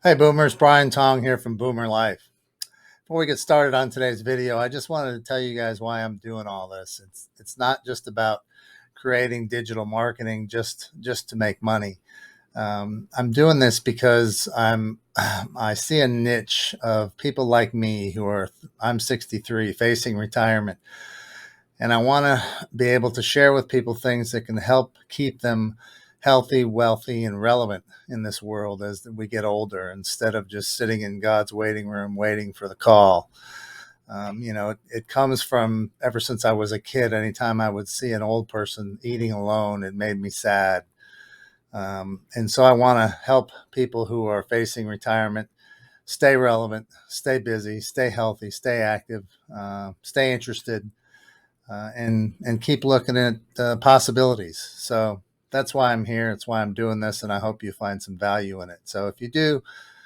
Hey Boomers, Brian Tong here from Boomer Life. Before we get started on today's video, I just wanted to tell you guys why I'm doing all this. It's not just about creating digital marketing just to make money. I'm doing this because I see a niche of people like me I'm 63 facing retirement, and I want to be able to share with people things that can help keep them healthy, wealthy, and relevant in this world as we get older, instead of just sitting in God's waiting room waiting for the call. It comes from ever since I was a kid. Anytime I would see an old person eating alone, it made me sad. And so I want to help people who are facing retirement stay relevant, stay busy, stay healthy, stay active, stay interested, and keep looking at possibilities. So that's why I'm here. It's why I'm doing this, and I hope you find some value in it. So if you do,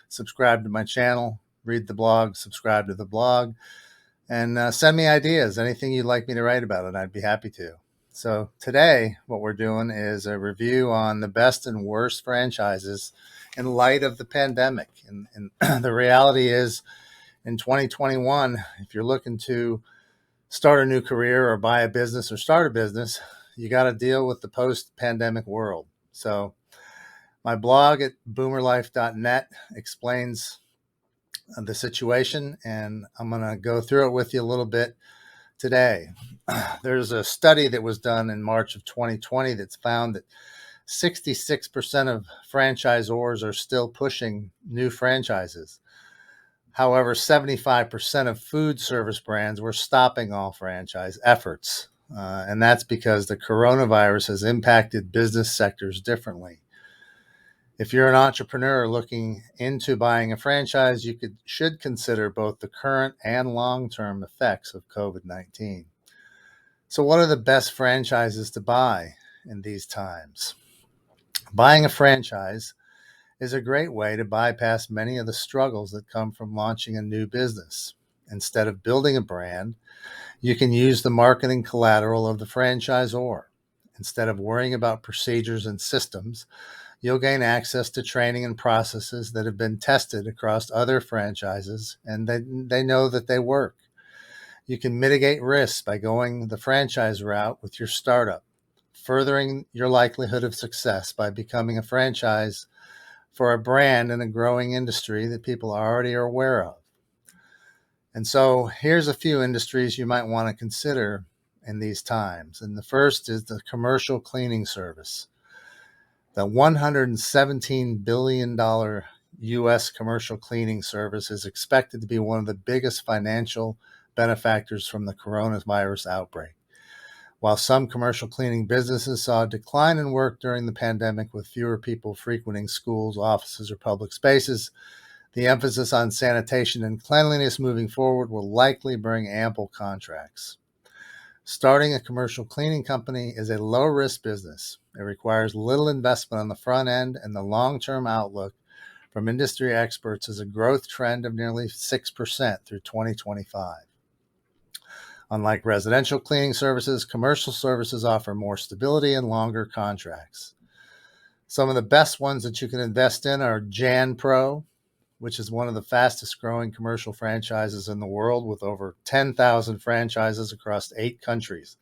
subscribe to my channel, read the blog, subscribe to the blog, and send me ideas. Anything you'd like me to write about it, I'd be happy to. So today, what we're doing is a review on the best and worst franchises in light of the pandemic. And the reality is, in 2021, if you're looking to start a new career or buy a business or start a business, you got to deal with the post-pandemic world. So my blog at boomerlife.net explains the situation, and I'm going to go through it with you a little bit today. There's a study that was done in March of 2020 that's found that 66% of franchisors are still pushing new franchises. However, 75% of food service brands were stopping all franchise efforts. And that's because the coronavirus has impacted business sectors differently. If you're an entrepreneur looking into buying a franchise, should consider both the current and long-term effects of COVID-19. So what are the best franchises to buy in these times? Buying a franchise is a great way to bypass many of the struggles that come from launching a new business. Instead of building a brand, you can use the marketing collateral of the franchisor. Instead of worrying about procedures and systems, you'll gain access to training and processes that have been tested across other franchises, and they know that they work. You can mitigate risks by going the franchise route with your startup, furthering your likelihood of success by becoming a franchise for a brand in a growing industry that people already are aware of. And so here's a few industries you might want to consider in these times. And the first is the commercial cleaning service. The $117 billion U.S. commercial cleaning service is expected to be one of the biggest financial benefactors from the coronavirus outbreak. While some commercial cleaning businesses saw a decline in work during the pandemic with fewer people frequenting schools, offices, or public spaces, the emphasis on sanitation and cleanliness moving forward will likely bring ample contracts. Starting a commercial cleaning company is a low-risk business. It requires little investment on the front end, and the long-term outlook from industry experts is a growth trend of nearly 6% through 2025. Unlike residential cleaning services, commercial services offer more stability and longer contracts. Some of the best ones that you can invest in are Jan Pro, which is one of the fastest growing commercial franchises in the world with over 10,000 franchises across 8 countries.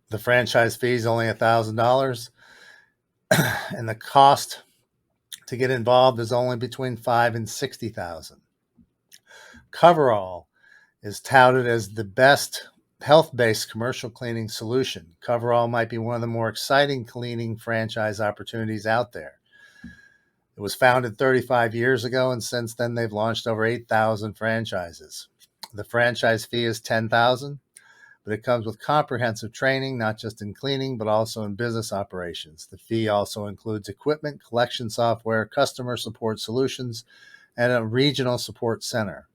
The franchise fee is only $1,000, and the cost to get involved is only between $5,000 and $60,000. Coverall is touted as the best health-based commercial cleaning solution. Coverall might be one of the more exciting cleaning franchise opportunities out there. It was founded 35 years ago, and since then they've launched over 8,000 franchises. The franchise fee is $10,000, but it comes with comprehensive training, not just in cleaning, but also in business operations. The fee also includes equipment, collection software, customer support solutions, and a regional support center.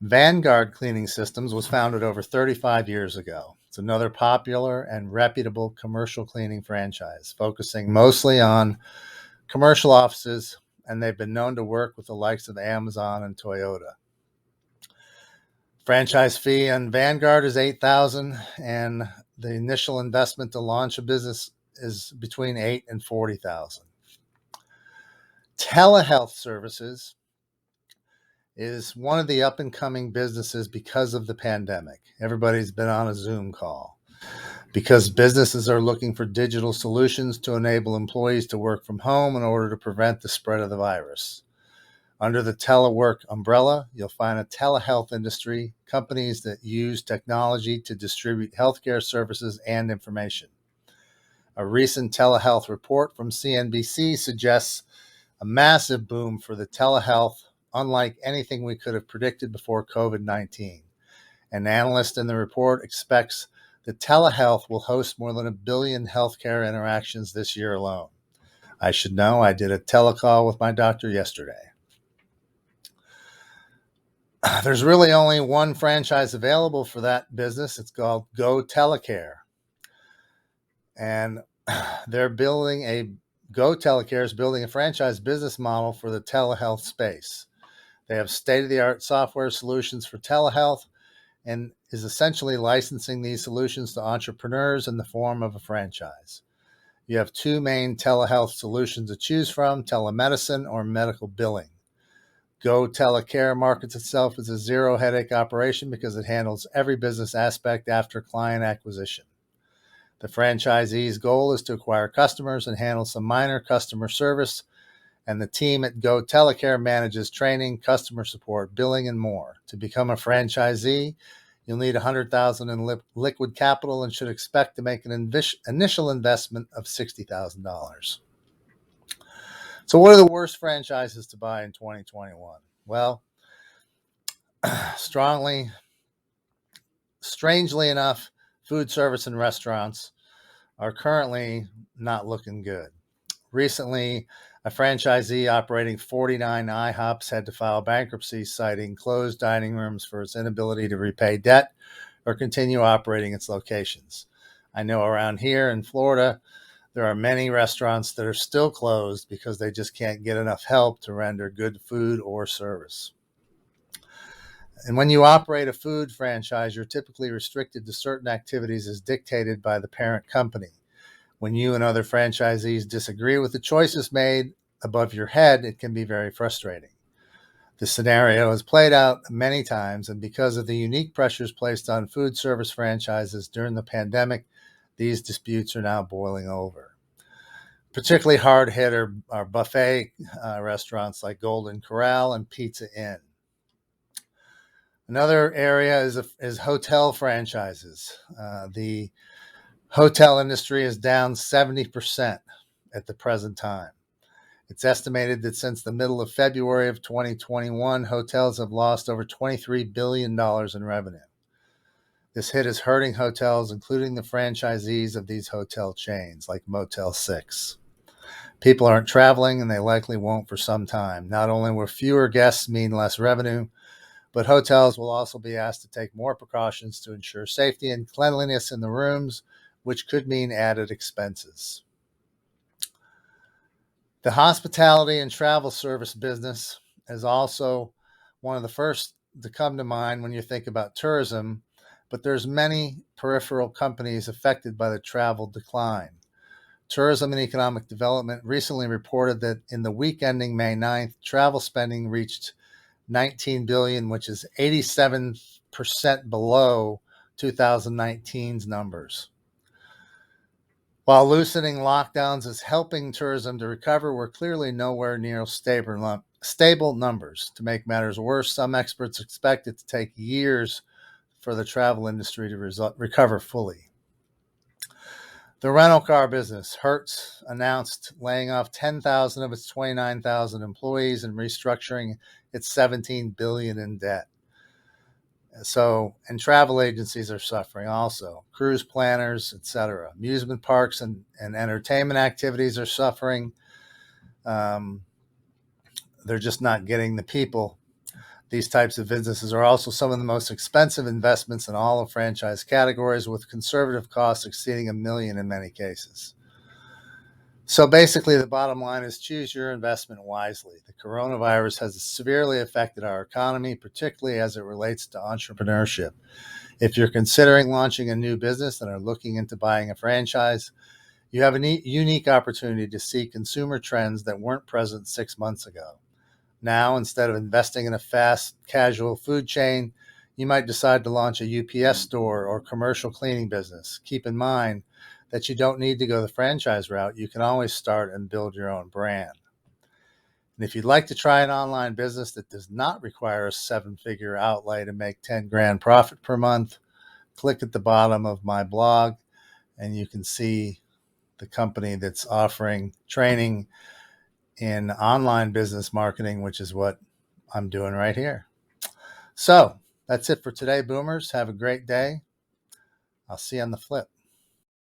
Vanguard Cleaning Systems was founded over 35 years ago. It's another popular and reputable commercial cleaning franchise, focusing mostly on commercial offices, and they've been known to work with the likes of Amazon and Toyota. Franchise fee on Vanguard is $8,000, and the initial investment to launch a business is between $8,000 and $40,000. Telehealth services is one of the up and coming businesses because of the pandemic. Everybody's been on a Zoom call because businesses are looking for digital solutions to enable employees to work from home in order to prevent the spread of the virus. Under the telework umbrella, you'll find a telehealth industry, companies that use technology to distribute healthcare services and information. A recent telehealth report from CNBC suggests a massive boom for the telehealth, unlike anything we could have predicted before COVID-19. An analyst in the report expects that telehealth will host more than 1 billion healthcare interactions this year alone. I should know, I did a telecall with my doctor yesterday. There's really only one franchise available for that business. It's called Go Telecare. And they're building a Go Telecare is building a franchise business model for the telehealth space. They have state-of-the-art software solutions for telehealth and is essentially licensing these solutions to entrepreneurs in the form of a franchise. You have two main telehealth solutions to choose from: telemedicine or medical billing. Go Telecare markets itself as a zero headache operation because it handles every business aspect after client acquisition. The franchisee's goal is to acquire customers and handle some minor customer service, and the team at Go Telecare manages training, customer support, billing, and more. To become a franchisee, you'll need $100,000 in liquid capital and should expect to make an initial investment of $60,000. So what are the worst franchises to buy in 2021? Well, strangely enough, food service and restaurants are currently not looking good. Recently, a franchisee operating 49 IHOPs had to file bankruptcy, citing closed dining rooms for its inability to repay debt or continue operating its locations. I know around here in Florida, there are many restaurants that are still closed because they just can't get enough help to render good food or service. And when you operate a food franchise, you're typically restricted to certain activities as dictated by the parent company. When you and other franchisees disagree with the choices made above your head, it can be very frustrating. This scenario has played out many times, and because of the unique pressures placed on food service franchises during the pandemic, these disputes are now boiling over. Particularly hard hit are buffet restaurants like Golden Corral and Pizza Inn. Another area is hotel franchises. The hotel industry is down 70% at the present time. It's estimated that since the middle of February of 2021, hotels have lost over $23 billion in revenue. This hit is hurting hotels, including the franchisees of these hotel chains, like Motel 6. People aren't traveling, and they likely won't for some time. Not only will fewer guests mean less revenue, but hotels will also be asked to take more precautions to ensure safety and cleanliness in the rooms, which could mean added expenses. The hospitality and travel service business is also one of the first to come to mind when you think about tourism, but there's many peripheral companies affected by the travel decline. Tourism and Economic Development recently reported that in the week ending May 9th, travel spending reached $19 billion, which is 87% below 2019's numbers. While loosening lockdowns is helping tourism to recover, we're clearly nowhere near stable numbers. To make matters worse, some experts expect it to take years for the travel industry to recover fully. The rental car business, Hertz, announced laying off 10,000 of its 29,000 employees and restructuring its $17 billion in debt. And travel agencies are suffering also. Cruise planners, etc. Amusement parks and entertainment activities are suffering. They're just not getting the people. These types of businesses are also some of the most expensive investments in all of franchise categories, with conservative costs exceeding $1 million in many cases. So basically, the bottom line is choose your investment wisely. The coronavirus has severely affected our economy, particularly as it relates to entrepreneurship. If you're considering launching a new business and are looking into buying a franchise, You have a unique opportunity to see consumer trends that weren't present 6 months ago. Now, instead of investing in a fast casual food chain, you might decide to launch a UPS store or commercial cleaning business. Keep in mind that you don't need to go the franchise route. You can always start and build your own brand. And if you'd like to try an online business that does not require a 7-figure outlay to make 10 grand profit per month, click at the bottom of my blog and you can see the company that's offering training in online business marketing, which is what I'm doing right here. So that's it for today, boomers. Have a great day. I'll see you on the flip.